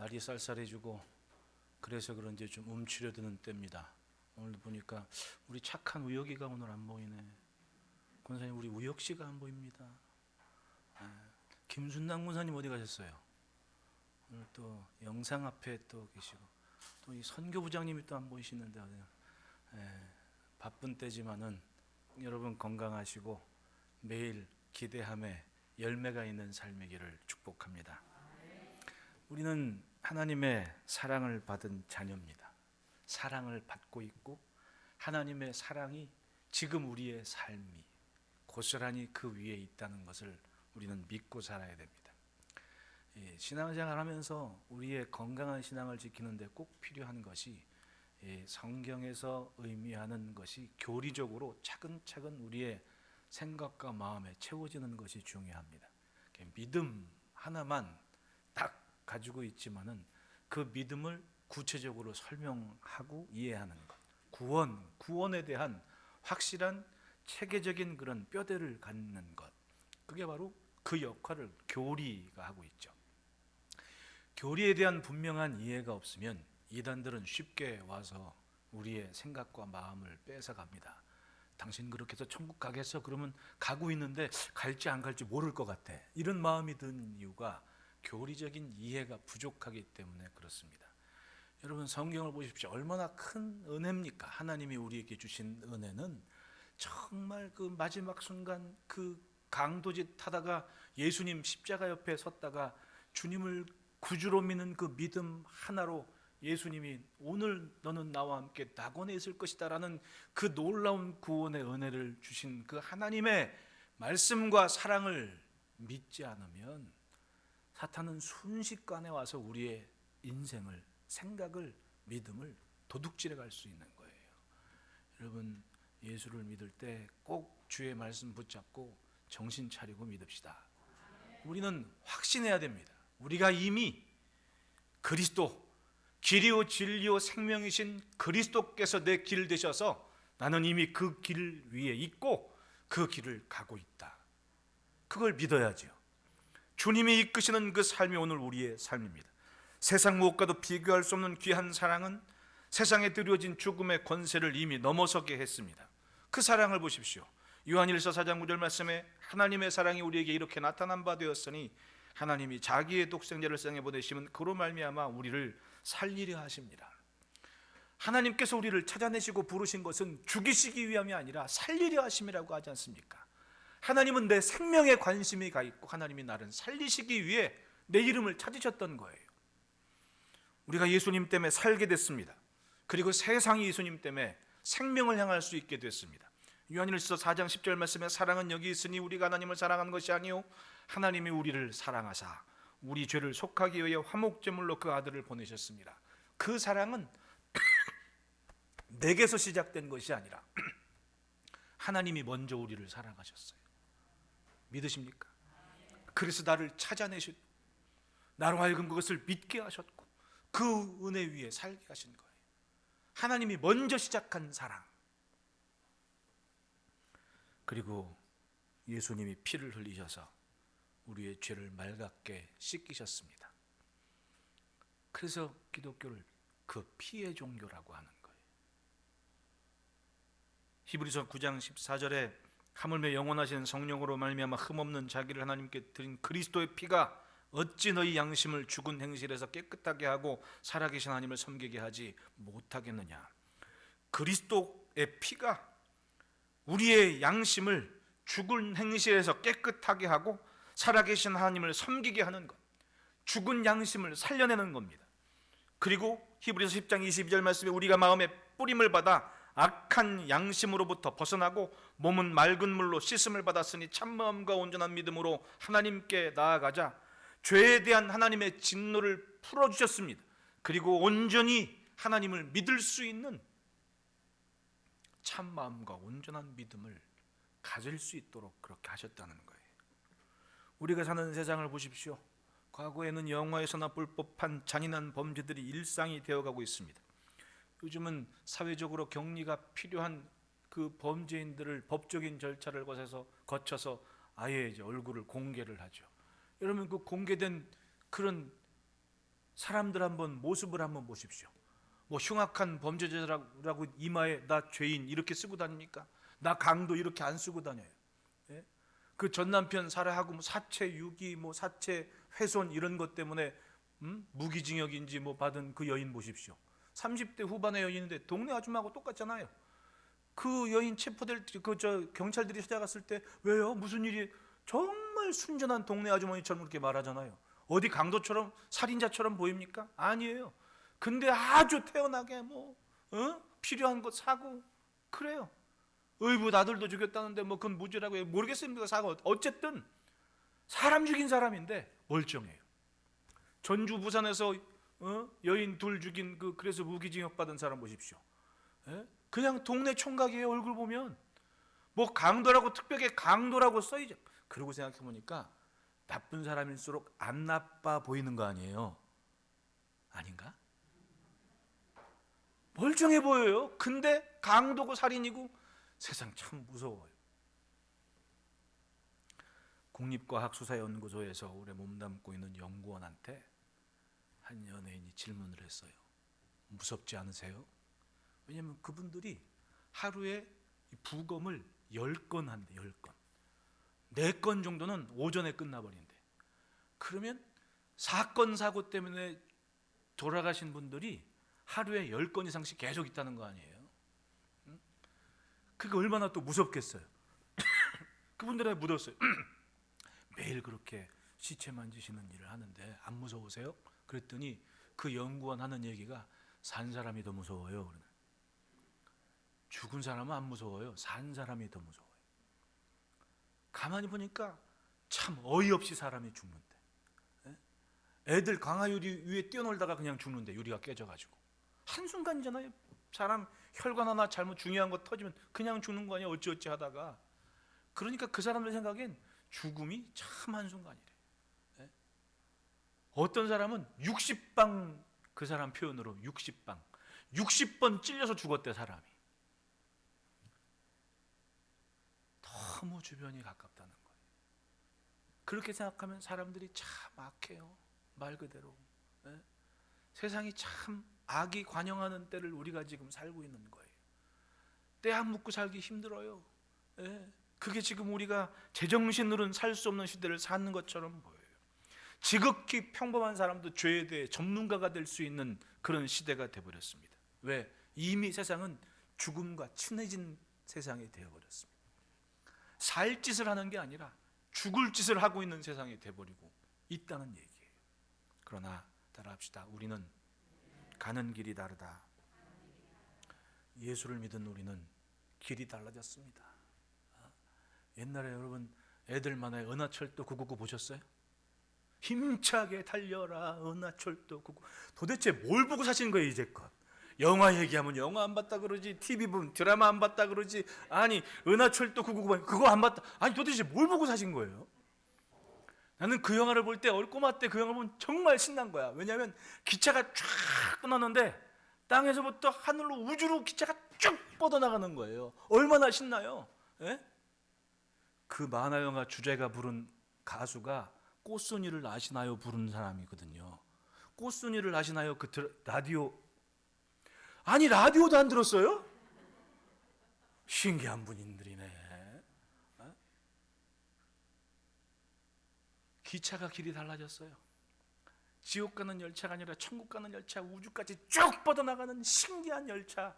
날이 쌀쌀해지고 그래서 그런지 좀 움츠려드는 때입니다. 오늘 보니까 우리 착한 우혁이가 오늘 안 보이네. 권사님, 우리 우혁 씨가 안 보입니다. 김순남 권사님 어디 가셨어요? 오늘 또 영상 앞에 또 계시고, 또 이 선교부장님이 또 안 보이시는데 바쁜 때지만은 여러분 건강하시고 매일 기대함에 열매가 있는 삶이기를 축복합니다. 우리는 하나님의 사랑을 받은 자녀입니다. 사랑을 받고 있고 하나님의 사랑이 지금 우리의 삶이 고스란히 그 위에 있다는 것을 우리는 믿고 살아야 됩니다. 신앙생활 하면서 우리의 건강한 신앙을 지키는데 꼭 필요한 것이 성경에서 의미하는 것이 교리적으로 차근차근 우리의 생각과 마음에 채워지는 것이 중요합니다. 믿음 하나만 딱 가지고 있지만은 그 믿음을 구체적으로 설명하고 이해하는 것, 구원에 대한 확실한 체계적인 그런 뼈대를 갖는 것, 그게 바로 그 역할을 교리가 하고 있죠. 교리에 대한 분명한 이해가 없으면 이단들은 쉽게 와서 우리의 생각과 마음을 뺏어갑니다. 당신 그렇게 해서 천국 가겠어? 그러면 가고 있는데 갈지 안 갈지 모를 것 같아. 이런 마음이 든 이유가 교리적인 이해가 부족하기 때문에 그렇습니다. 여러분, 성경을 보십시오. 얼마나 큰 은혜입니까? 하나님이 우리에게 주신 은혜는 정말 그 마지막 순간 그 강도짓 하다가 예수님 십자가 옆에 섰다가 주님을 구주로 믿는 그 믿음 하나로 예수님이 오늘 너는 나와 함께 낙원에 있을 것이다 라는 그 놀라운 구원의 은혜를 주신 그 하나님의 말씀과 사랑을 믿지 않으면 사탄은 순식간에 와서 우리의 인생을, 생각을, 믿음을 도둑질해 갈 수 있는 거예요. 여러분, 예수를 믿을 때 꼭 주의 말씀 붙잡고 정신 차리고 믿읍시다. 우리는 확신해야 됩니다. 우리가 이미 그리스도, 길이요 진리요 생명이신 그리스도께서 내 길 되셔서 나는 이미 그 길 위에 있고 그 길을 가고 있다. 그걸 믿어야죠. 주님이 이끄시는 그 삶이 오늘 우리의 삶입니다. 세상 무엇과도 비교할 수 없는 귀한 사랑은 세상에 드려진 죽음의 권세를 이미 넘어서게 했습니다. 그 사랑을 보십시오. 요한일서 4장 9절 말씀에 하나님의 사랑이 우리에게 이렇게 나타난 바 되었으니 하나님이 자기의 독생자를 세상에 보내심은 그로 말미암아 우리를 살리려 하십니다. 하나님께서 우리를 찾아내시고 부르신 것은 죽이시기 위함이 아니라 살리려 하심이라고 하지 않습니까? 하나님은 내 생명에 관심이 가 있고 하나님이 나를 살리시기 위해 내 이름을 찾으셨던 거예요. 우리가 예수님 때문에 살게 됐습니다. 그리고 세상이 예수님 때문에 생명을 향할 수 있게 됐습니다. 요한일서 4장 10절 말씀에 사랑은 여기 있으니 우리가 하나님을 사랑한 것이 아니요 하나님이 우리를 사랑하사 우리 죄를 속하기 위해 화목제물로 그 아들을 보내셨습니다. 그 사랑은 내게서 시작된 것이 아니라 하나님이 먼저 우리를 사랑하셨어요. 믿으십니까? 그래서 나를 찾아내시고 나로 하여금 그것을 믿게 하셨고 그 은혜 위에 살게 하신 거예요. 하나님이 먼저 시작한 사랑. 그리고 예수님이 피를 흘리셔서 우리의 죄를 맑게 씻기셨습니다. 그래서 기독교를 그 피의 종교라고 하는 거예요. 히브리서 9장 14절에 하물며 영원하신 성령으로 말미암아 흠없는 자기를 하나님께 드린 그리스도의 피가 어찌 너희 양심을 죽은 행실에서 깨끗하게 하고 살아계신 하나님을 섬기게 하지 못하겠느냐. 그리스도의 피가 우리의 양심을 죽은 행실에서 깨끗하게 하고 살아계신 하나님을 섬기게 하는 것, 죽은 양심을 살려내는 겁니다. 그리고 히브리서 10장 22절 말씀에 우리가 마음에 뿌림을 받아 악한 양심으로부터 벗어나고 몸은 맑은 물로 씻음을 받았으니 참마음과 온전한 믿음으로 하나님께 나아가자 죄에 대한 하나님의 진노를 풀어주셨습니다. 그리고 온전히 하나님을 믿을 수 있는 참마음과 온전한 믿음을 가질 수 있도록 그렇게 하셨다는 거예요. 우리가 사는 세상을 보십시오. 과거에는 영화에서나 볼 법한 잔인한 범죄들이 일상이 되어가고 있습니다. 요즘은 사회적으로 격리가 필요한 그 범죄인들을 법적인 절차를 거쳐서 아예 이제 얼굴을 공개를 하죠. 여러분, 그 공개된 그런 사람들 한번 모습을 한번 보십시오. 뭐 흉악한 범죄자라고 이마에 나 죄인 이렇게 쓰고 다닙니까? 나 강도 이렇게 안 쓰고 다녀요. 예? 그 전 남편 살해하고 뭐 사체 유기, 뭐 사체 훼손 이런 것 때문에 무기징역인지 뭐 받은 그 여인 보십시오. 30대 후반의 여인인데 동네 아줌마하고 똑같잖아요. 그 여인 체포될 경찰들이 찾아갔을 때 왜요? 무슨 일이? 정말 순전한 동네 아주머니처럼 그렇게 말하잖아요. 어디 강도처럼 살인자처럼 보입니까? 아니에요. 근데 아주 태연하게 필요한 것 사고 그래요. 의붓 아들도 죽였다는데 뭐 그건 무죄라고 해요. 모르겠습니다. 사고 어쨌든 사람 죽인 사람인데 멀쩡해요. 전주 부산에서 여인 둘 죽인 그래서 무기징역 받은 사람 보십시오. 예? 그냥 동네 총각이에요. 얼굴 보면 뭐 강도라고 특별하게 강도라고 써있죠. 그러고 생각해 보니까 나쁜 사람일수록 안 나빠 보이는 거 아니에요? 아닌가? 멀쩡해 보여요. 근데 강도고 살인이고 세상 참 무서워요. 국립과학수사연구소에서 오래 몸담고 있는 연구원한테 한 연예인이 질문을 했어요. 무섭지 않으세요? 왜냐하면 그분들이 하루에 부검을 10건 한대. 10건 4건 정도는 오전에 끝나버린대. 그러면 사건 사고 때문에 돌아가신 분들이 하루에 10건 이상씩 계속 있다는 거 아니에요? 그게 얼마나 또 무섭겠어요. 그분들에 묻었어요. 매일 그렇게 시체 만지시는 일을 하는데 안 무서우세요? 그랬더니 그 연구원 하는 얘기가 산 사람이 더 무서워요. 죽은 사람은 안 무서워요. 산 사람이 더 무서워요. 가만히 보니까 참 어이없이 사람이 죽는데, 애들 강화유리 위에 뛰어놀다가 그냥 죽는데, 유리가 깨져가지고 한순간이잖아요. 사람 혈관 하나 잘못 중요한 거 터지면 그냥 죽는 거 아니에요. 어찌어찌 하다가. 그러니까 그 사람들 생각엔 죽음이 참 한순간이래. 어떤 사람은 60방, 그 사람 표현으로 60방 60번 찔려서 죽었대. 사람이 너무 주변이 가깝다는 거예요. 그렇게 생각하면 사람들이 참 악해요. 말 그대로. 세상이 참 악이 관영하는 때를 우리가 지금 살고 있는 거예요. 때 안 묻고 살기 힘들어요. 그게 지금 우리가 제정신으로는 살 수 없는 시대를 사는 것처럼 보여요. 지극히 평범한 사람도 죄에 대해 전문가가 될 수 있는 그런 시대가 되어버렸습니다. 왜? 이미 세상은 죽음과 친해진 세상이 되어버렸습니다. 살 짓을 하는 게 아니라 죽을 짓을 하고 있는 세상이 되어버리고 있다는 얘기예요. 그러나 따라합시다. 우리는 가는 길이 다르다. 예수를 믿은 우리는 길이 달라졌습니다. 옛날에 여러분 애들 만화의 은하철도 999 보셨어요? 힘차게 달려라 은하철도 999. 도대체 뭘 보고 사시는 거예요 이제껏? 영화 얘기하면 영화 안 봤다 그러지, TV 보면 드라마 안 봤다 그러지, 아니 은하철도 999 그거 안 봤다, 아니 도대체 뭘 보고 사신 거예요? 나는 그 영화를 볼 때 꼬마 때 그 영화를 보면 정말 신난 거야. 왜냐하면 기차가 쫙 끝났는데 땅에서부터 하늘로 우주로 기차가 쭉 뻗어나가는 거예요. 얼마나 신나요? 그 만화 영화 주제가 부른 가수가 꽃순이를 아시나요? 부른 사람이거든요. 꽃순이를 아시나요? 그 라디오, 아니 라디오도 안 들었어요? 신기한 분들이네. 기차가 길이 달라졌어요. 지옥 가는 열차가 아니라 천국 가는 열차, 우주까지 쭉 뻗어나가는 신기한 열차.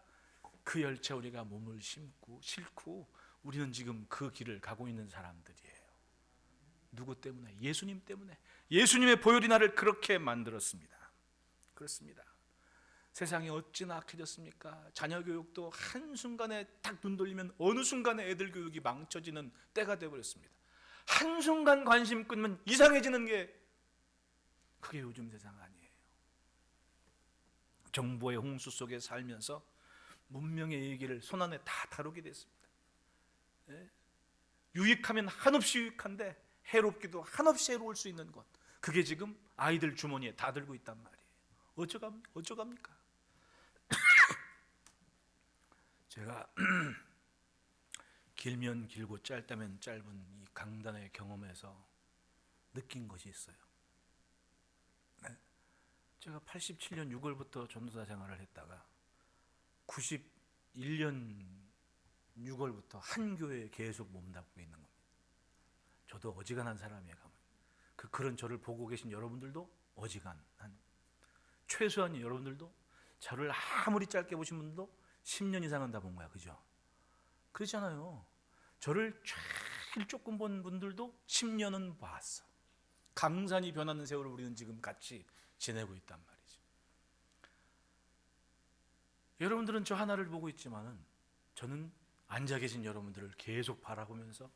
그 열차 우리가 몸을 싣고 우리는 지금 그 길을 가고 있는 사람들이에요. 누구 때문에? 예수님 때문에. 예수님의 보혈이 나를 그렇게 만들었습니다. 그렇습니다. 세상이 어찌나 악해졌습니까? 자녀 교육도 한순간에 딱 눈 돌리면 어느 순간에 애들 교육이 망쳐지는 때가 되어버렸습니다. 한순간 관심 끊으면 이상해지는 게 그게 요즘 세상 아니에요. 정보의 홍수 속에 살면서 문명의 얘기를 손안에 다 다루게 됐습니다. 유익하면 한없이 유익한데 해롭기도 한없이 해로울 수 있는 것, 그게 지금 아이들 주머니에 다 들고 있단 말이에요. 어쩌갑니까? 제가 길면 길고 짧다면 짧은 이 강단의 경험에서 느낀 것이 있어요. 제가 87년 6월부터 전도사 생활을 했다가 91년 6월부터 한 교회에 계속 몸담고 있는 겁니다. 저도 어지간한 사람이에요. 그런 저를 보고 계신 여러분들도 어지간한, 최소한 여러분들도 저를 아무리 짧게 보신 분들도 10년 이상은 다 본 거야. 그죠? 그렇잖아요. 저를 제일 조금 본 분들도 10년은 봤어. 강산이 변하는 세월을 우리는 지금 같이 지내고 있단 말이죠. 여러분들은 저 하나를 보고 있지만은 저는 앉아 계신 여러분들을 계속 바라보면서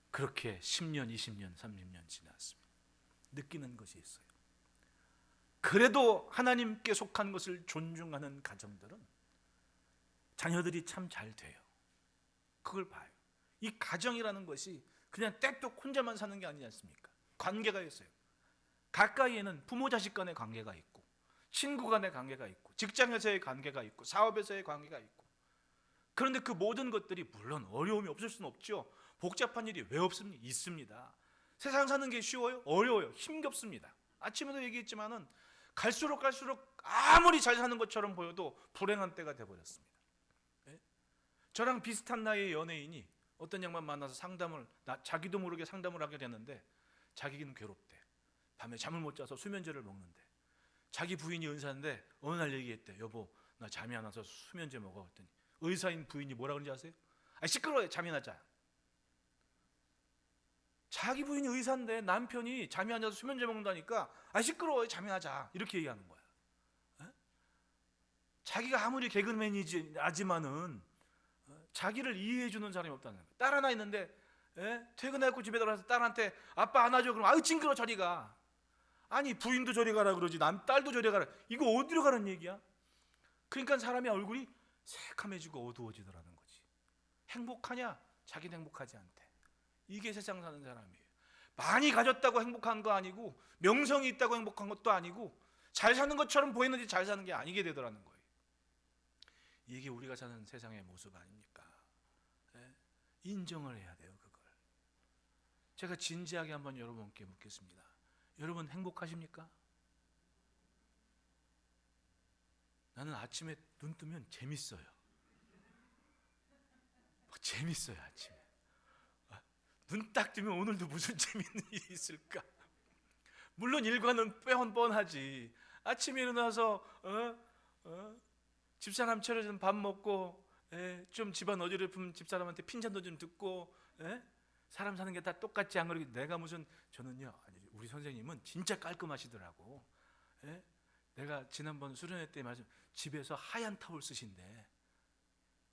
그렇게 10년, 20년, 30년 지났습니다. 느끼는 것이 있어요. 그래도 하나님께 속한 것을 존중하는 가정들은 자녀들이 참 잘 돼요. 그걸 봐요. 이 가정이라는 것이 그냥 떼뚝 혼자만 사는 게 아니지 않습니까? 관계가 있어요. 가까이에는 부모 자식 간의 관계가 있고, 친구 간의 관계가 있고, 직장에서의 관계가 있고, 사업에서의 관계가 있고. 그런데 그 모든 것들이 물론 어려움이 없을 수는 없죠. 복잡한 일이 왜 없습니까? 있습니다. 세상 사는 게 쉬워요? 어려워요. 힘겹습니다. 아침에도 얘기했지만은 갈수록 아무리 잘 사는 것처럼 보여도 불행한 때가 돼버렸습니다. 예? 저랑 비슷한 나이의 연예인이 어떤 양반 만나서 자기도 모르게 상담을 하게 됐는데 자기는 괴롭대. 밤에 잠을 못 자서 수면제를 먹는데 자기 부인이 의사인데 어느 날 얘기했대. 여보, 나 잠이 안 와서 수면제 먹어. 그랬더니 의사인 부인이 뭐라 그런지 아세요? 시끄러워요. 잠이 나자. 자기 부인이 의사인데 남편이 잠이 안 와서 수면제 먹는다니까 시끄러워요. 잠이 나자. 이렇게 얘기하는 거야. 에? 자기가 아무리 개그맨이지만은 자기를 이해해 주는 사람이 없다는 거야. 딸 하나 있는데 퇴근하고 집에 들어와서 딸한테 아빠 안아줘. 그럼 아유 징그러 저리 가. 아니 부인도 저리 가라 그러지 딸도 저리 가라. 이거 어디로 가는 얘기야? 그러니까 사람의 얼굴이 새카매지고 어두워지더라는 거지. 행복하냐? 자기는 행복하지 않대. 이게 세상 사는 사람이에요. 많이 가졌다고 행복한 거 아니고 명성이 있다고 행복한 것도 아니고 잘 사는 것처럼 보이는데 잘 사는 게 아니게 되더라는 거예요. 이게 우리가 사는 세상의 모습 아닙니까? 인정을 해야 돼요. 그걸. 제가 진지하게 한번 여러분께 묻겠습니다. 여러분 행복하십니까? 나는 아침에 눈 뜨면 재밌어요. 재밌어요. 아침에 눈 딱 뜨면 오늘도 무슨 재밌는 일이 있을까? 물론 일과는 뻔하지. 아침에 일어나서 집사람 차려준 밥 먹고 좀 집안 어지럽으면 집사람한테 핀잔도 좀 듣고 사람 사는 게 다 똑같지 않으려 내가 무슨 저는요 우리 선생님은 진짜 깔끔하시더라고. 내가 지난번 수련회 때 말씀 집에서 하얀 타올 쓰신대.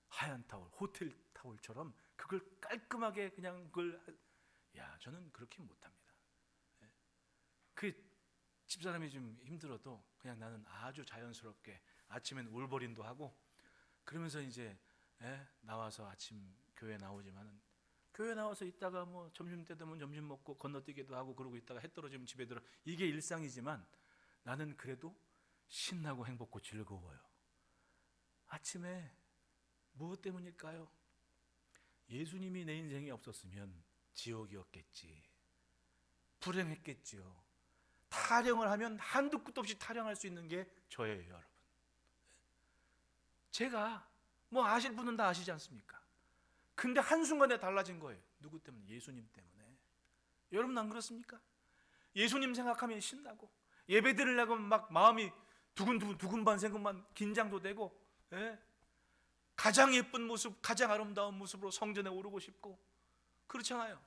하얀 타올 호텔 타올처럼 그걸 깔끔하게 그냥 그걸 저는 그렇게 못합니다. 그 집사람이 좀 힘들어도 그냥 나는 아주 자연스럽게 아침엔 울버린도 하고 그러면서 이제 나와서 아침 교회 나오지만은 교회 나와서 있다가 뭐 점심 때 되면 점심 먹고 건너뛰기도 하고 그러고 있다가 해 떨어지면 집에 들어. 이게 일상이지만 나는 그래도 신나고 행복고 즐거워요. 아침에 무엇 때문일까요? 예수님이 내 인생에 없었으면 지옥이었겠지. 불행했겠지요. 타령을 하면 한두 끝도 없이 타령할 수 있는 게 저예요, 여러분. 제가 뭐 아실 분은 다 아시지 않습니까? 근데 한순간에 달라진 거예요. 누구 때문에? 예수님 때문에. 여러분 안 그렇습니까? 예수님 생각하면 신나고 예배 드리려고 막 마음이 두근두근 반 생각만 긴장도 되고 가장 예쁜 모습, 가장 아름다운 모습으로 성전에 오르고 싶고 그렇잖아요.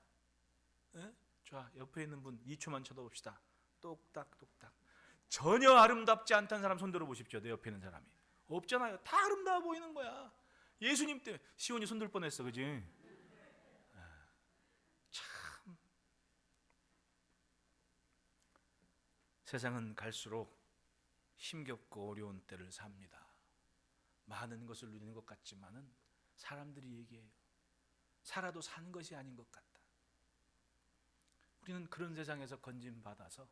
자, 옆에 있는 분 2초만 쳐다봅시다. 똑딱똑딱. 전혀 아름답지 않다는 사람 손 들어보십시오. 내 옆에 있는 사람이. 없잖아요. 다 아름다워 보이는 거야. 예수님 때문에. 시온이 손 들 뻔했어. 그지? 참 세상은 갈수록 힘겹고 어려운 때를 삽니다. 많은 것을 누리는 것 같지만은 사람들이 얘기해요. 살아도 산 것이 아닌 것 같다. 우리는 그런 세상에서 건진받아서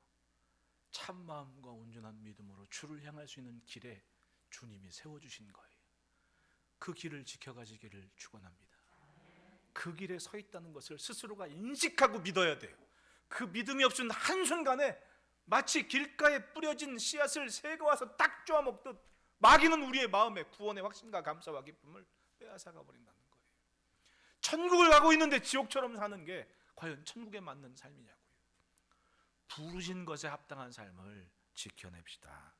참 마음과 온전한 믿음으로 주를 향할 수 있는 길에 주님이 세워주신 거예요. 그 길을 지켜가시기를 축원합니다. 그 길에 서 있다는 것을 스스로가 인식하고 믿어야 돼요. 그 믿음이 없으면 한순간에 마치 길가에 뿌려진 씨앗을 새가 와서 딱 쪼아 먹듯 마귀는 우리의 마음에 구원의 확신과 감사와 기쁨을 빼앗아가 버린다는 거예요. 천국을 가고 있는데 지옥처럼 사는 게 과연 천국에 맞는 삶이냐고요. 부르신 것에 합당한 삶을 지켜냅시다.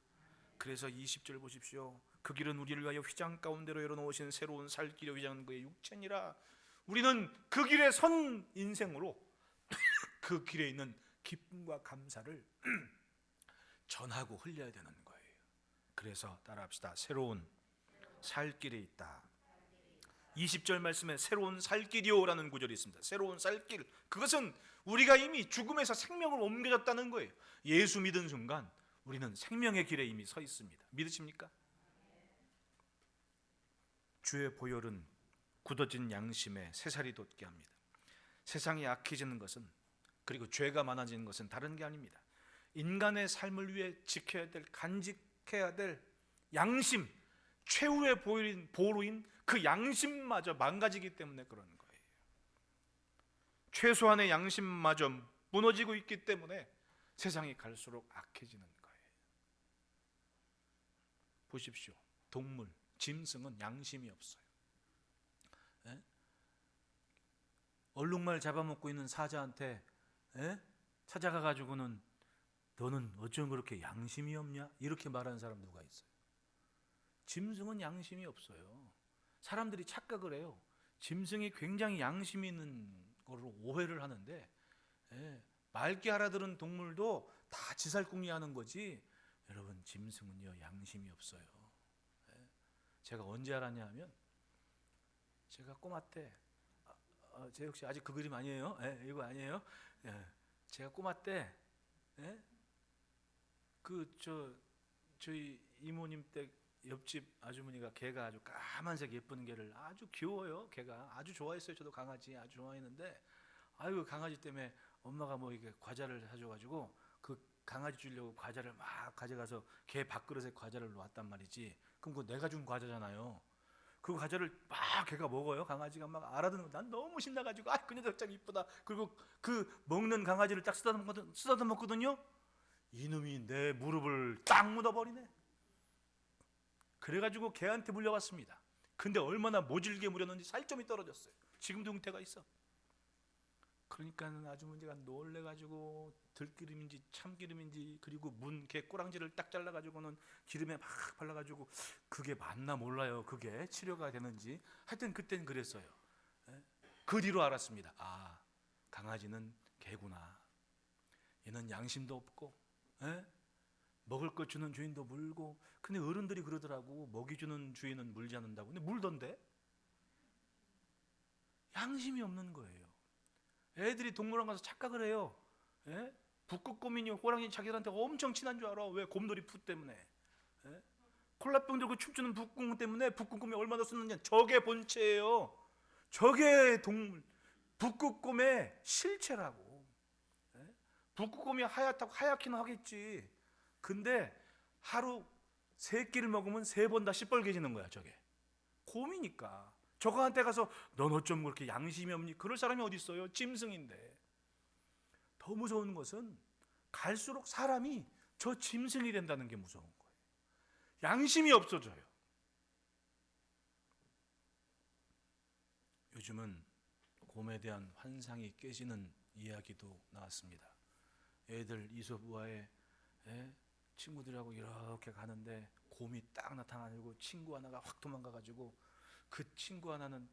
그래서 20절 보십시오. 그 길은 우리를 위하여 휘장 가운데로 열어놓으신 새로운 살 길의 휘장은 그의 육체니라. 우리는 그 길에 선 인생으로 그 길에 있는 기쁨과 감사를 전하고 흘려야 되는 거예요. 그래서 따라합시다. 새로운 살 길이 있다. 20절 말씀에 새로운 살 길이요라는 구절이 있습니다. 새로운 살 길, 그것은 우리가 이미 죽음에서 생명으로 옮겨졌다는 거예요. 예수 믿은 순간 우리는 생명의 길에 이미 서 있습니다. 믿으십니까? 주의 보혈은 굳어진 양심에 새살이 돋게 합니다. 세상이 악해지는 것은, 그리고 죄가 많아지는 것은 다른 게 아닙니다. 인간의 삶을 위해 지켜야 될, 간직해야 될 양심, 최후의 보루인 그 양심마저 망가지기 때문에 그러는 거예요. 최소한의 양심마저 무너지고 있기 때문에 세상이 갈수록 악해지는 거예요. 보십시오. 동물, 짐승은 양심이 없어요. 에? 얼룩말 잡아먹고 있는 사자한테 찾아가 가지고는 너는 어쩜 그렇게 양심이 없냐? 이렇게 말하는 사람 누가 있어요? 짐승은 양심이 없어요. 사람들이 착각을 해요. 짐승이 굉장히 양심이 있는 거로 오해를 하는데, 맑게 알아들은 동물도 다 지살궁리 하는 거지. 여러분, 짐승은요 양심이 없어요. 제가 언제 알았냐 하면, 제가 꼬마 때, 제 혹시 아직 그 그림 아니에요? 이거 아니에요? 제가 꼬마 때, 저희 이모님 댁 옆집 아주머니가 개가 아주 까만색 예쁜 개를, 아주 귀여워요. 개가 아주 좋아했어요. 저도 강아지 아주 좋아했는데, 아이고 강아지 때문에 엄마가 뭐 이게 과자를 사줘가지고 그 강아지 주려고 과자를 막 가져가서 개 밥그릇에 과자를 놓았단 말이지. 그럼 그거 내가 준 과자잖아요. 그 과자를 막 걔가 먹어요. 강아지가 막 알아듣는 거. 난 너무 신나가지고 그 녀석 참 이쁘다. 그리고 그 먹는 강아지를 딱 쓰다듬 먹거든요. 이놈이 내 무릎을 딱 묻어버리네. 그래가지고 걔한테 물려갔습니다. 근데 얼마나 모질게 물렸는지 살점이 떨어졌어요. 지금도 흉태가 있어. 그러니까는 아주머니가 놀래가지고 들기름인지 참기름인지, 그리고 개 꼬랑지를 딱 잘라가지고는 기름에 막 발라가지고, 그게 맞나 몰라요. 그게 치료가 되는지. 하여튼 그땐 그랬어요. 그 뒤로 알았습니다. 아, 강아지는 개구나. 얘는 양심도 없고, 먹을 것 주는 주인도 물고. 근데 어른들이 그러더라고. 먹이 주는 주인은 물지 않는다고. 근데 물던데? 양심이 없는 거예요. 애들이 동물원 가서 착각을 해요. 북극곰이니 호랑이 자기들한테 엄청 친한 줄 알아. 왜? 곰돌이 푸 때문에. 콜라병 들고 춤추는 북극곰 때문에 북극곰이 얼마나 쓰느냐. 저게 본체예요. 저게 동물, 북극곰의 실체라고. 북극곰이 하얗기는 하겠지. 근데 하루 3끼를 먹으면 3번 다 시뻘개지는 거야. 저게 곰이니까. 저거한테 가서 넌 어쩜 그렇게 양심이 없니? 그럴 사람이 어디 있어요? 짐승인데. 더 무서운 것은 갈수록 사람이 저 짐승이 된다는 게 무서운 거예요. 양심이 없어져요. 요즘은 곰에 대한 환상이 깨지는 이야기도 나왔습니다. 애들 이솝우화에 친구들하고 이렇게 가는데 곰이 딱 나타나고 친구 하나가 확 도망가가지고, 그 친구 하나는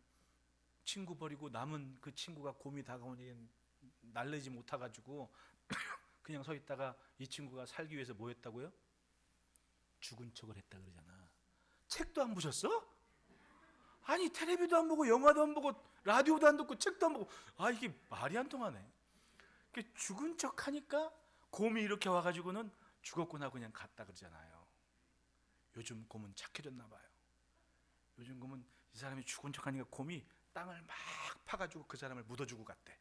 친구 버리고 남은 그 친구가 곰이 다가오니 날리지 못해가지고 그냥 서 있다가, 이 친구가 살기 위해서 뭐 했다고요? 죽은 척을 했다 그러잖아. 책도 안 보셨어? 아니 텔레비도 안 보고 영화도 안 보고 라디오도 안 듣고 책도 안 보고, 이게 말이 안 통하네. 죽은 척 하니까 곰이 이렇게 와가지고는 죽었구나 그냥 갔다 그러잖아요. 요즘 곰은 착해졌나 봐요. 요즘 곰은 이 사람이 죽은 척 하니까 곰이 땅을 막 파가지고 그 사람을 묻어주고 갔대.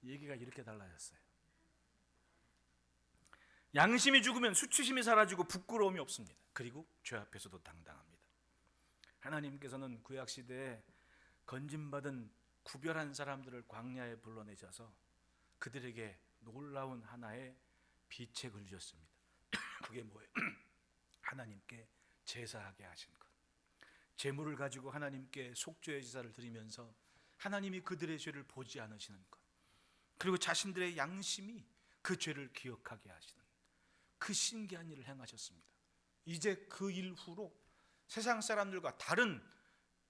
얘기가 이렇게 달라졌어요. 양심이 죽으면 수치심이 사라지고 부끄러움이 없습니다. 그리고 죄 앞에서도 당당합니다. 하나님께서는 구약시대에 건짐받은 구별한 사람들을 광야에 불러내셔서 그들에게 놀라운 하나의 비책을 지었습니다. 그게 뭐예요? 하나님께 제사하게 하신 것. 제물을 가지고 하나님께 속죄의 제사를 드리면서 하나님이 그들의 죄를 보지 않으시는 것, 그리고 자신들의 양심이 그 죄를 기억하게 하시는 그 신기한 일을 행하셨습니다. 이제 그 이후로 세상 사람들과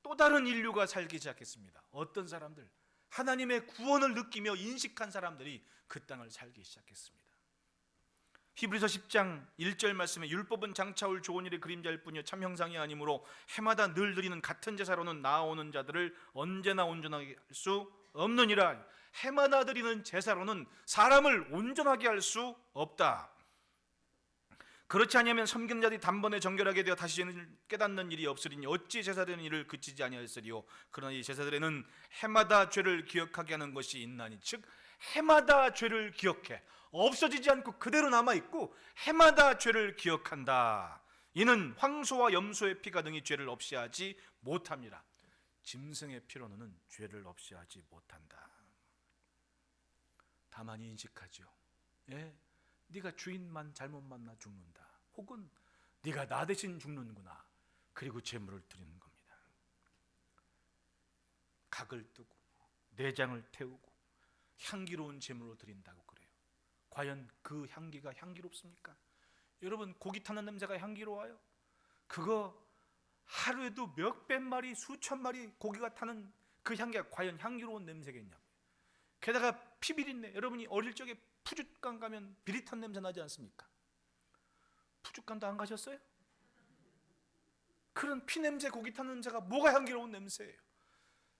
또 다른 인류가 살기 시작했습니다. 어떤 사람들? 하나님의 구원을 느끼며 인식한 사람들이 그 땅을 살기 시작했습니다. 히브리서 10장 1절 말씀에 율법은 장차 올 좋은 일의 그림자일 뿐이요 참 형상이 아니므로 해마다 늘 드리는 같은 제사로는 나아오는 자들을 언제나 온전하게 할 수 없느니라. 해마다 드리는 제사로는 사람을 온전하게 할 수 없다. 그렇지 아니하면 섬기는 자들이 단번에 정결하게 되어 다시 죄를 깨닫는 일이 없으리니 어찌 제사되는 일을 그치지 아니하였으리요. 그러나 이 제사들에는 해마다 죄를 기억하게 하는 것이 있나니, 즉 해마다 죄를 기억해 없어지지 않고 그대로 남아있고 해마다 죄를 기억한다. 이는 황소와 염소의 피가 등이 죄를 없이 하지 못합니다. 짐승의 피로는 죄를 없이 하지 못한다. 다만 인식하죠. 네가 주인만 잘못 만나 죽는다, 혹은 네가 나 대신 죽는구나. 그리고 제물을 드리는 겁니다. 각을 뜨고 내장을 태우고 향기로운 제물로 드린다고 그래요. 과연 그 향기가 향기롭습니까? 여러분, 고기 타는 냄새가 향기로워요? 그거 하루에도 몇백 마리 수천 마리 고기가 타는 그 향기가 과연 향기로운 냄새겠냐고요. 게다가 피비린내, 여러분이 어릴 적에 푸줏간 가면 비릿한 냄새 나지 않습니까? 푸줏간도 안 가셨어요? 그런 피냄새, 고기 타는 냄새가 뭐가 향기로운 냄새예요?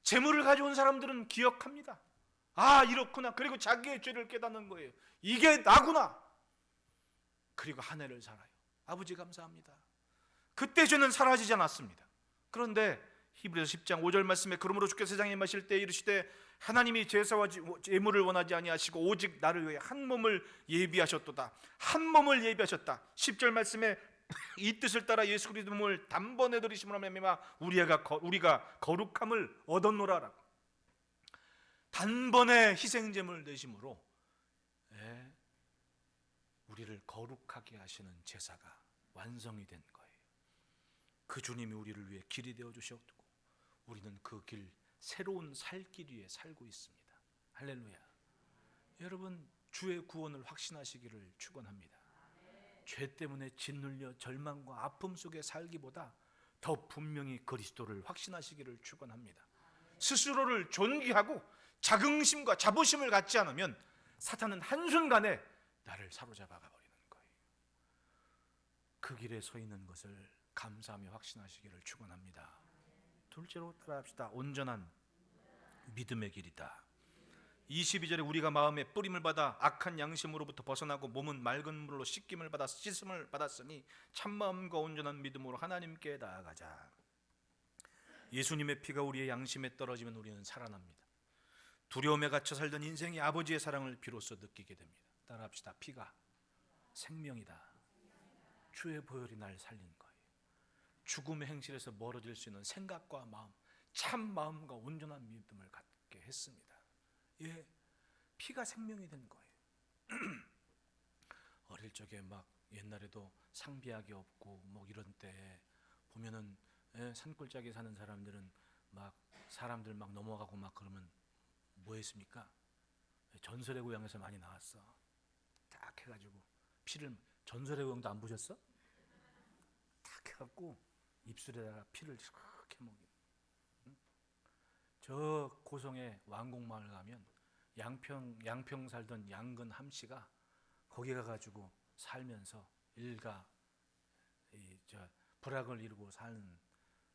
재물을 가져온 사람들은 기억합니다. 아, 이렇구나. 그리고 자기의 죄를 깨닫는 거예요. 이게 나구나. 그리고 한 해를 살아요. 아버지 감사합니다. 그때 죄는 사라지지 않았습니다. 그런데 히브리서 10장 5절 말씀에 그러므로 주께서 세상에 임하실 때 이르시되 하나님이 제사와 제물을 원하지 아니하시고 오직 나를 위해 한 몸을 예비하셨도다. 한 몸을 예비하셨다. 10절 말씀에 이 뜻을 따라 예수 그리스도 몸을 단번에 들이심으로 말미암아 우리가 거룩함을 얻었노라. 단번에 희생제물을 내심으로 우리를 거룩하게 하시는 제사가 완성이 된 거예요. 그 주님이 우리를 위해 길이 되어 주셨고 우리는 그 길, 새로운 살 길 위에 살고 있습니다. 할렐루야. 여러분, 주의 구원을 확신하시기를 축원합니다. 죄 때문에 짓눌려 절망과 아픔 속에 살기보다 더 분명히 그리스도를 확신하시기를 축원합니다. 스스로를 존귀하고 자긍심과 자부심을 갖지 않으면 사탄은 한순간에 나를 사로잡아 버리는 거예요. 그 길에 서 있는 것을 감사하며 확신하시기를 축원합니다. 둘째로 따라합시다. 온전한 믿음의 길이다. 22절에 우리가 마음에 뿌림을 받아 악한 양심으로부터 벗어나고 몸은 맑은 물로 씻김을 받아 씻음을 받았으니 참마음과 온전한 믿음으로 하나님께 나아가자. 예수님의 피가 우리의 양심에 떨어지면 우리는 살아납니다. 두려움에 갇혀 살던 인생이 아버지의 사랑을 비로소 느끼게 됩니다. 따라합시다. 피가 생명이다. 주의 보혈이 날 살린 거예요. 죽음의 행실에서 멀어질 수 있는 생각과 마음, 참 마음과 온전한 믿음을 갖게 했습니다. 피가 생명이 된 거예요. 어릴 적에 막 옛날에도 상비약이 없고 뭐 이런 때 보면은 산골짜기 사는 사람들은 막 사람들 막 넘어가고 막 그러면 뭐 했습니까? 전설의 고향에서 많이 나왔어. 딱 해가지고 피를, 전설의 고향도 안 보셨어? 딱 해갖고 입술에다가 피를 이렇게 먹이. 저 고성의 왕곡마을 가면 양평 살던 양근 함씨가 거기 가가지고 살면서 일가 불악을 이루고 사는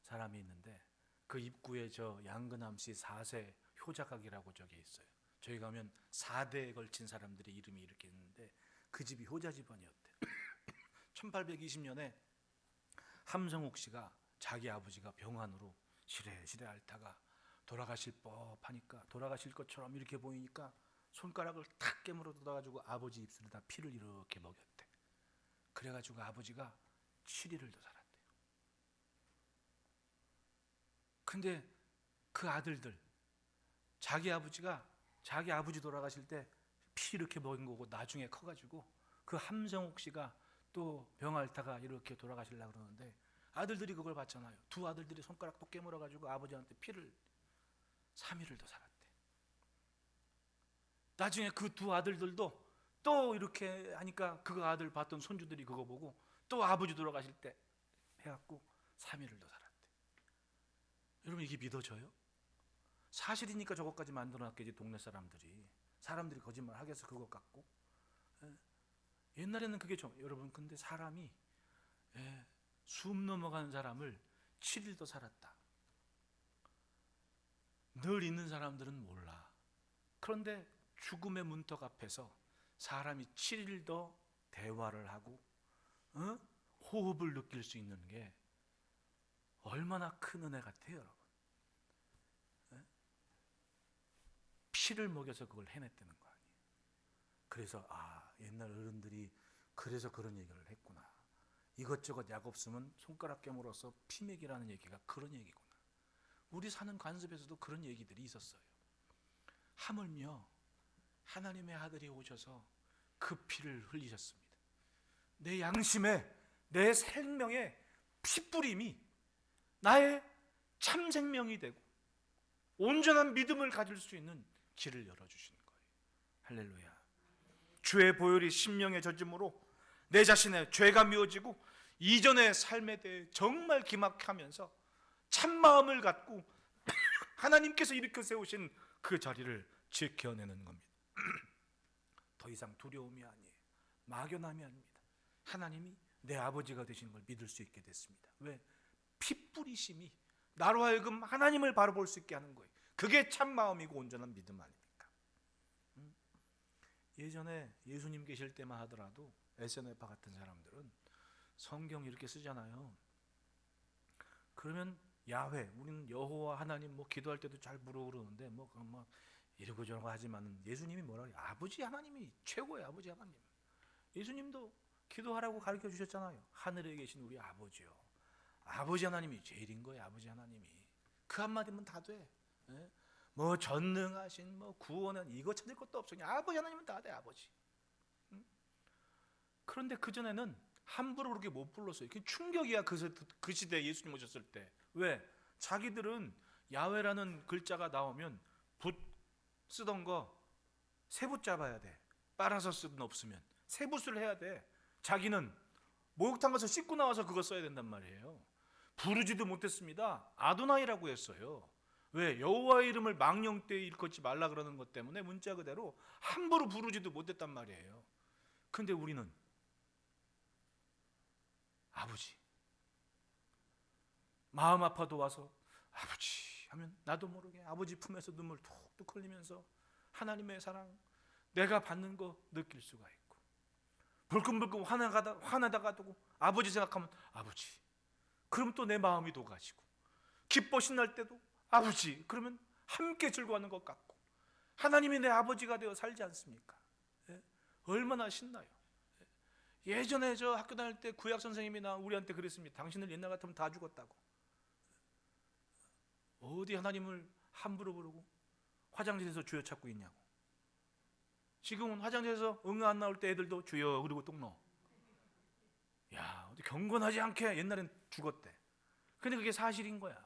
사람이 있는데 그 입구에 저 양근 함씨 4세 효자각이라고 저기 있어요. 저희 가면 4대에 걸친 사람들의 이름이 이렇게 있는데 그 집이 효자 집안이었대. 1820년에 함성욱 씨가 자기 아버지가 병환으로 시래시래 앓다가 돌아가실 법하니까, 돌아가실 것처럼 이렇게 보이니까 손가락을 탁 깨물어 뜯어가지고 아버지 입술에다 피를 이렇게 먹였대. 그래가지고 아버지가 7일을 더 살았대요. 근데 그 아들들, 자기 아버지 돌아가실 때 피 이렇게 먹인 거고 나중에 커가지고 그 함정옥 씨가 또 병 앓다가 이렇게 돌아가시려고 그러는데 아들들이 그걸 봤잖아요. 두 아들들이 손가락 또 깨물어가지고 아버지한테 피를 3일을 더 살았대. 나중에 그 두 아들들도 또 이렇게 하니까 그 아들 봤던 손주들이 그거 보고 또 아버지 돌아가실 때 해갖고 3일을 더 살았대. 여러분 이게 믿어져요? 사실이니까 저것까지 만들어놨겠지. 동네 사람들이 거짓말 하겠어 그것 갖고. 옛날에는 그게 여러분 근데 사람이 숨 넘어가는 사람을 7일 더 살았다. 늘 있는 사람들은 몰라. 그런데 죽음의 문턱 앞에서 사람이 7일 더 대화를 하고 호흡을 느낄 수 있는 게 얼마나 큰 은혜 같아요, 여러분. 피를 먹여서 그걸 해냈다는 거 아니에요. 그래서 옛날 어른들이 그래서 그런 얘기를 했구나. 이것저것 약 없으면 손가락 깨물어서 피 먹이라는 얘기가 그런 얘기구나. 우리 사는 관습에서도 그런 얘기들이 있었어요. 하물며 하나님의 아들이 오셔서 그 피를 흘리셨습니다. 내 양심에, 내 생명의 피뿌림이 나의 참 생명이 되고 온전한 믿음을 가질 수 있는 길을 열어주시는 거예요. 할렐루야. 주의 보혈이 심령의 젖음으로 내 자신의 죄가 미워지고 이전의 삶에 대해 정말 기막하면서 참마음을 갖고 하나님께서 일으켜 세우신 그 자리를 지켜내는 겁니다. 더 이상 두려움이 아니에요. 막연함이 아닙니다. 하나님이 내 아버지가 되신 걸 믿을 수 있게 됐습니다. 왜? 피 뿌리심이 나로 하여금 하나님을 바로 볼 수 있게 하는 거예요. 그게 참마음이고 온전한 믿음 아닙니까? 예전에 예수님 계실 때만 하더라도 에세네파 같은 사람들은 성경 이렇게 쓰잖아요. 그러면 야훼, 우리는 여호와 하나님 기도할 때도 잘 부르고 그러는데 이러고 저러고 하지만 예수님이 뭐라 그래요? 아버지 하나님이 최고예요. 아버지 하나님. 예수님도 기도하라고 가르쳐 주셨잖아요. 하늘에 계신 우리 아버지요. 아버지 하나님이 제일인 거예요. 아버지 하나님이. 그 한마디면 다 돼. 전능하신 구원은 이거 찾을 것도 없어. 그냥 아버지 하나님은 다 돼. 아버지. 그런데 그전에는 함부로 그렇게 못 불렀어요. 그게 충격이야. 그 시대에 예수님 오셨을 때. 왜? 자기들은 야훼라는 글자가 나오면 붓 쓰던 거 세붓 잡아야 돼. 빨아서 쓰든 없으면 세붓을 해야 돼. 자기는 목욕탕 가서 씻고 나와서 그거 써야 된단 말이에요. 부르지도 못했습니다. 아도나이라고 했어요. 왜? 여호와의 이름을 망령 때 일컫지 말라 그러는 것 때문에 문자 그대로 함부로 부르지도 못했단 말이에요. 근데 우리는 아버지, 마음 아파도 와서 아버지 하면 나도 모르게 아버지 품에서 눈물 툭툭 흘리면서 하나님의 사랑, 내가 받는 거 느낄 수가 있고, 불끈불끈 화나다가도 아버지 생각하면 아버지, 그럼 또 내 마음이 녹아지고, 기뻐 신날 때도 아버지, 그러면 함께 즐거워하는 것 같고, 하나님이 내 아버지가 되어 살지 않습니까? 얼마나 신나요. 예전에 저 학교 다닐 때 구약 선생님이나 우리한테 그랬습니다. 당신들 옛날 같으면 다 죽었다고. 어디 하나님을 함부로 부르고 화장실에서 주여 찾고 있냐고. 지금은 화장실에서 응 안 나올 때 애들도 주여 그리고 똥 넣어. 야, 어디 경건하지 않게 옛날엔 죽었대. 근데 그게 사실인 거야.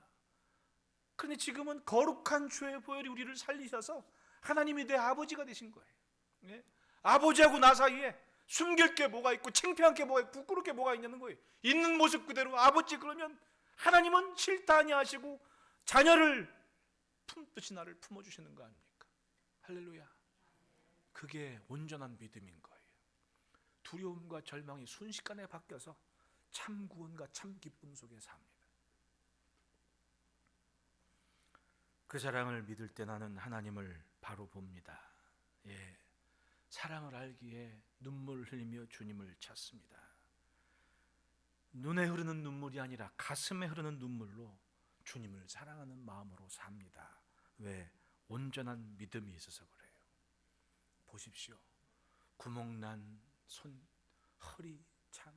그런데 지금은 거룩한 주의 보혈이 우리를 살리셔서 하나님이 내 아버지가 되신 거예요. 네? 아버지하고 나 사이에 숨길 게 뭐가 있고 창피한 게 뭐가 있고 부끄러울 게 뭐가 있냐는 거예요. 있는 모습 그대로 아버지, 그러면 하나님은 싫다 아니하시고 자녀를 품듯이 나를 품어주시는 거 아닙니까? 할렐루야. 그게 온전한 믿음인 거예요. 두려움과 절망이 순식간에 바뀌어서 참 구원과 참 기쁨 속에 삽니다. 그 사랑을 믿을 때 나는 하나님을 바로 봅니다. 사랑을 알기에 눈물을 흘리며 주님을 찾습니다. 눈에 흐르는 눈물이 아니라 가슴에 흐르는 눈물로 주님을 사랑하는 마음으로 삽니다. 왜? 온전한 믿음이 있어서 그래요. 보십시오. 구멍난 손, 허리, 창,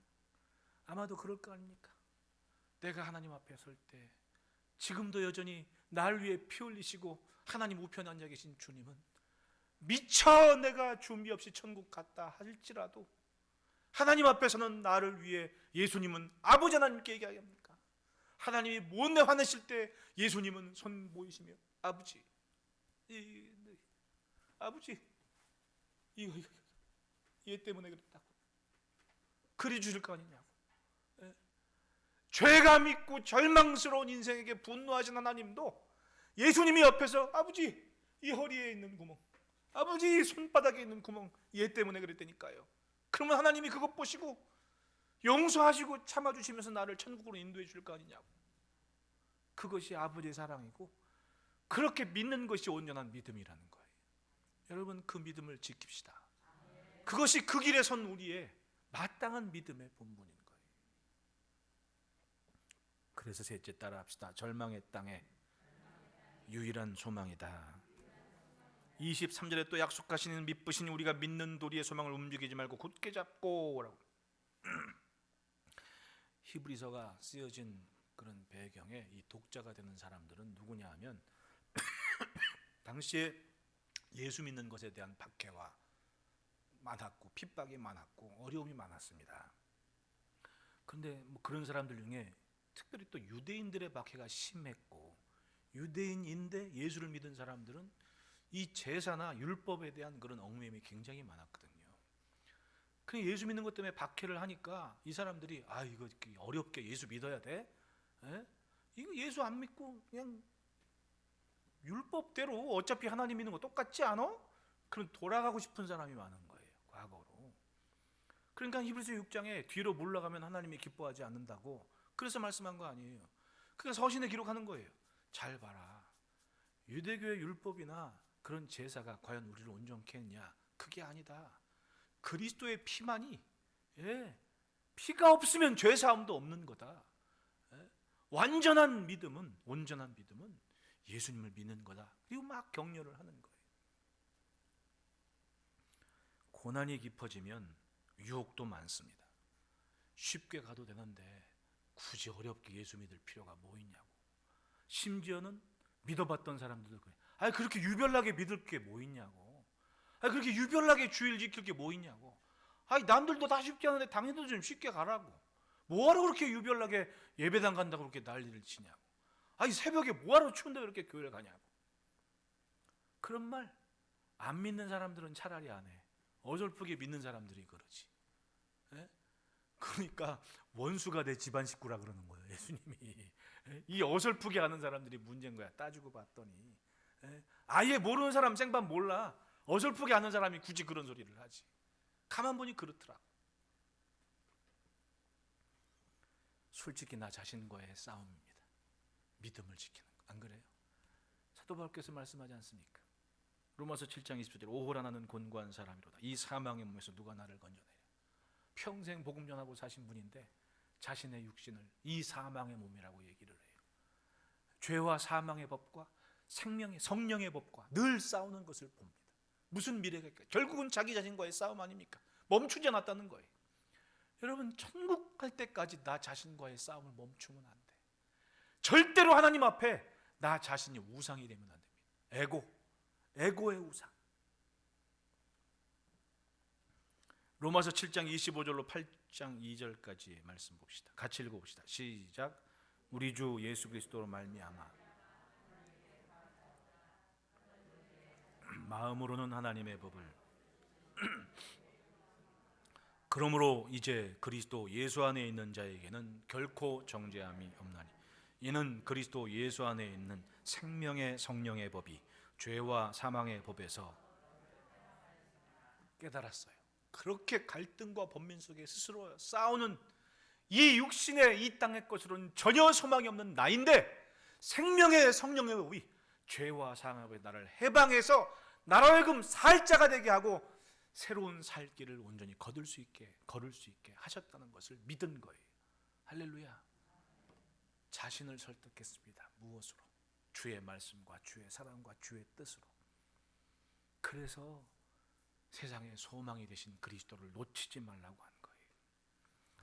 아마도 그럴 거 아닙니까? 내가 하나님 앞에 설 때 지금도 여전히 날 위해 피 흘리시고 하나님 우편에 앉아 계신 주님은 미처 내가 준비 없이 천국 갔다 할지라도 하나님 앞에서는 나를 위해 예수님은 아버지 하나님께 얘기합니까? 하나님이 못내 화내실 때 예수님은 손 모이시며 아버지, 아버지, 이거 얘 때문에 그랬다고 그리 주실 거 아니냐고. 죄가 믿고 절망스러운 인생에게 분노하신 하나님도 예수님이 옆에서 아버지, 이 허리에 있는 구멍, 아버지, 이 손바닥에 있는 구멍, 얘 때문에 그랬다니까요. 그러면 하나님이 그것 보시고 용서하시고 참아주시면서 나를 천국으로 인도해 줄 거 아니냐고. 그것이 아버지의 사랑이고 그렇게 믿는 것이 온전한 믿음이라는 거예요. 여러분, 그 믿음을 지킵시다. 그것이 그 길에 선 우리의 마땅한 믿음의 본분인 거예요. 그래서 셋째 따라 합시다. 절망의 땅에 유일한 소망이다. 23절에 또 약속하시는 믿으신 우리가 믿는 도리의 소망을 움직이지 말고 굳게 잡고 라고. 히브리서가 쓰여진 그런 배경에 이 독자가 되는 사람들은 누구냐 하면 당시에 예수 믿는 것에 대한 박해와 많았고 핍박이 많았고 어려움이 많았습니다. 그런데 뭐 그런 사람들 중에 특별히 또 유대인들의 박해가 심했고, 유대인인데 예수를 믿은 사람들은 이 제사나 율법에 대한 그런 얽매임이 굉장히 많았거든요. 그냥 예수 믿는 것 때문에 박해를 하니까 이 사람들이 이거 어렵게 예수 믿어야 돼? 이거 예수 안 믿고 그냥 율법대로 어차피 하나님 믿는 거 똑같지 않아? 그럼 돌아가고 싶은 사람이 많은 거예요, 과거로. 그러니까 히브리서 6장에 뒤로 물러가면 하나님이 기뻐하지 않는다고 그래서 말씀한 거 아니에요. 그러니까 서신에 기록하는 거예요. 잘 봐라, 유대교의 율법이나 그런 제사가 과연 우리를 온전케 했냐? 그게 아니다. 그리스도의 피만이, 피가 없으면 죄사함도 없는 거다. 완전한 믿음은, 온전한 믿음은 예수님을 믿는 거다. 그리고 막 격려를 하는 거예요. 고난이 깊어지면 유혹도 많습니다. 쉽게 가도 되는데 굳이 어렵게 예수 믿을 필요가 뭐 있냐고. 심지어는 믿어봤던 사람들도 그래. 그렇게 유별나게 믿을 게 뭐 있냐고. 그렇게 유별나게 주일 지킬 게 뭐 있냐고. 남들도 다 쉽게 하는데 당신도 좀 쉽게 가라고. 뭐하러 그렇게 유별나게 예배당 간다고 그렇게 난리를 치냐고. 새벽에 뭐하러 추운데 그렇게 교회를 가냐고. 그런 말 안 믿는 사람들은 차라리 안 해. 어설프게 믿는 사람들이 그러지. 그러니까 원수가 내 집안 식구라 그러는 거예요, 예수님이. 이 어설프게 하는 사람들이 문제인 거야. 따지고 봤더니 아예 모르는 사람 생판 몰라. 어설프게 하는 사람이 굳이 그런 소리를 하지. 가만 보니 그렇더라고. 솔직히 나 자신과의 싸움입니다. 믿음을 지키는 거. 안 그래요? 사도 바울께서 말씀하지 않습니까? 로마서 7장 20절 오호라 나는 곤고한 사람이로다. 이 사망의 몸에서 누가 나를 건져내랴. 평생 복음 전하고 사신 분인데 자신의 육신을 이 사망의 몸이라고 얘기를 해요. 죄와 사망의 법과 생명의 성령의 법과 늘 싸우는 것을 봅니다. 무슨 미래가 있을까? 결국은 자기 자신과의 싸움 아닙니까? 멈추지 않았다는 거예요. 여러분, 천국 갈 때까지 나 자신과의 싸움을 멈추면 안 돼. 절대로 하나님 앞에 나 자신이 우상이 되면 안 됩니다. 에고의 우상. 로마서 7장 25절로 8장 2절까지의 말씀 봅시다. 같이 읽어봅시다. 시작. 우리 주 예수 그리스도로 말미암아 마음으로는 하나님의 법을 그러므로 이제 그리스도 예수 안에 있는 자에게는 결코 정죄함이 없나니 이는 그리스도 예수 안에 있는 생명의 성령의 법이 죄와 사망의 법에서 깨달았어요. 그렇게 갈등과 번민 속에 스스로 싸우는 이 육신의 이 땅의 것으로는 전혀 소망이 없는 나인데 생명의 성령의 법이 죄와 사망의 법에 나를 해방해서 나로 하여금 살 자가 되게 하고 새로운 살 길을 온전히 걸을 수 있게 하셨다는 것을 믿은 거예요. 할렐루야. 자신을 설득했습니다. 무엇으로? 주의 말씀과 주의 사랑과 주의 뜻으로. 그래서 세상의 소망이 되신 그리스도를 놓치지 말라고 한 거예요.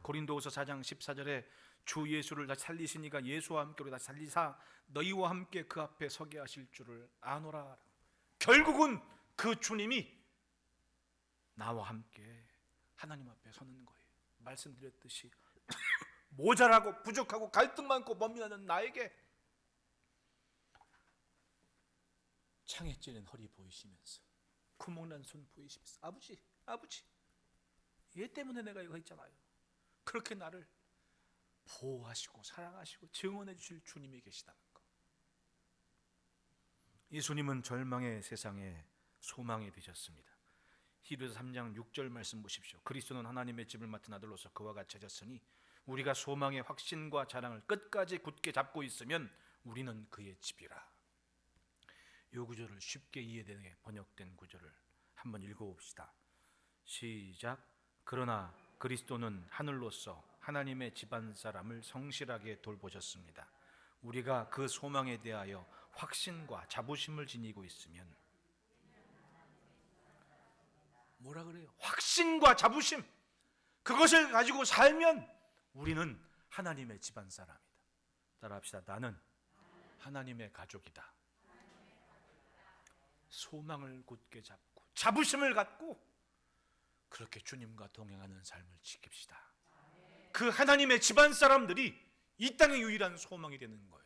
고린도후서 4장 14절에 주 예수를 다시 살리시니가 예수와 함께 우리 다시 살리사 너희와 함께 그 앞에 서게 하실 줄을 아노라. 결국은 그 주님이 나와 함께 하나님 앞에 서는 거예요. 말씀드렸듯이 모자라고 부족하고 갈등 많고 범민하는 나에게 창에 찔린 허리 보이시면서 구멍난 손 보이시면서 아버지 얘 때문에 내가 이거 했잖아요. 그렇게 나를 보호하시고 사랑하시고 증언해 주실 주님이 계시다는 것. 예수님은 절망의 세상에 소망이 되셨습니다. 히브리서 3장 6절 말씀 보십시오. 그리스도는 하나님의 집을 맡은 아들로서 그와 같이 하셨으니 우리가 소망의 확신과 자랑을 끝까지 굳게 잡고 있으면 우리는 그의 집이라. 이 구절을 쉽게 이해되게 번역된 구절을 한번 읽어봅시다. 시작. 그러나 그리스도는 하늘로서 하나님의 집안 사람을 성실하게 돌보셨습니다. 우리가 그 소망에 대하여 확신과 자부심을 지니고 있으면, 뭐라 그래요? 확신과 자부심, 그것을 가지고 살면 우리는 하나님의 집안 사람이다. 따라합시다. 나는 하나님의 가족이다. 소망을 굳게 잡고 자부심을 갖고 그렇게 주님과 동행하는 삶을 지킵시다. 그 하나님의 집안 사람들이 이 땅의 유일한 소망이 되는 거예요.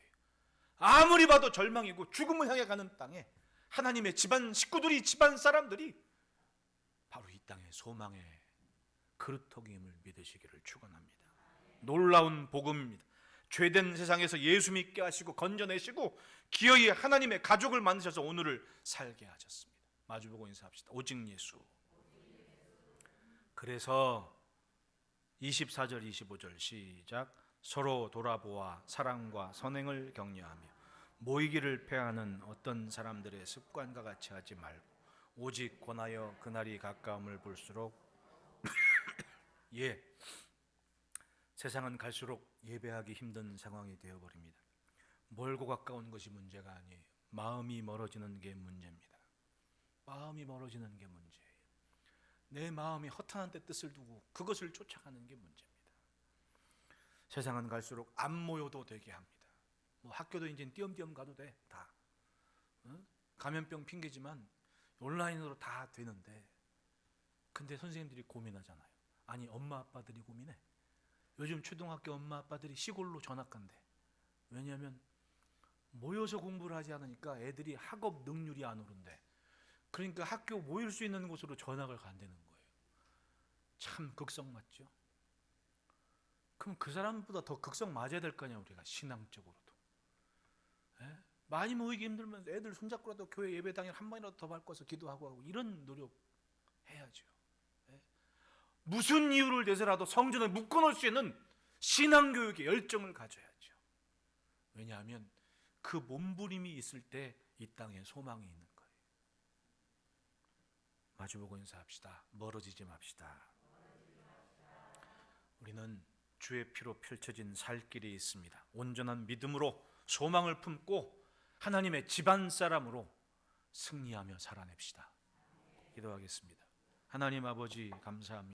아무리 봐도 절망이고 죽음을 향해 가는 땅에 하나님의 집안 식구들이, 집안 사람들이 바로 이 땅의 소망의 그루터기임을 믿으시기를 축원합니다. 놀라운 복음입니다. 죄된 세상에서 예수 믿게 하시고 건져내시고 기어이 하나님의 가족을 만드셔서 오늘을 살게 하셨습니다. 마주보고 인사합시다. 오직 예수. 그래서 24절 25절 시작. 서로 돌아보아 사랑과 선행을 격려하며 모이기를 패하는 어떤 사람들의 습관과 같이 하지 말고 오직 권하여 그날이 가까움을 볼수록 세상은 갈수록 예배하기 힘든 상황이 되어버립니다. 멀고 가까운 것이 문제가 아니에요. 마음이 멀어지는 게 문제입니다. 마음이 멀어지는 게 문제예요. 내 마음이 허탄한 데 뜻을 두고 그것을 쫓아가는 게 문제입니다. 세상은 갈수록 안 모여도 되게 합니다. 뭐 학교도 이제 띄엄띄엄 가도 돼. 다 감염병 핑계지만 온라인으로 다 되는데, 근데 선생님들이 고민하잖아요. 아니 엄마 아빠들이 고민해. 요즘 초등학교 엄마 아빠들이 시골로 전학 간대. 왜냐하면 모여서 공부를 하지 않으니까 애들이 학업 능률이 안 오른대. 그러니까 학교 모일 수 있는 곳으로 전학을 간다는 거예요. 참 극성 맞죠? 그럼 그 사람보다 더 극성 맞아야 될 거 아니야, 우리가 신앙적으로도. 많이 모이기 힘들면 애들 손잡고라도 교회 예배당에 한 번이라도 더 밟고서 기도하고 하고 이런 노력 해야죠. 무슨 이유를 내서라도 성전을 묶어놓을 수 있는 신앙교육의 열정을 가져야죠. 왜냐하면 그 몸부림이 있을 때 이 땅에 소망이 있는 거예요. 마주보고 인사합시다. 멀어지지 맙시다. 우리는 주의 피로 펼쳐진 살 길이 있습니다. 온전한 믿음으로 소망을 품고 하나님의 집안 사람으로 승리하며 살아냅시다. 기도하겠습니다. 하나님 아버지 감사합니다.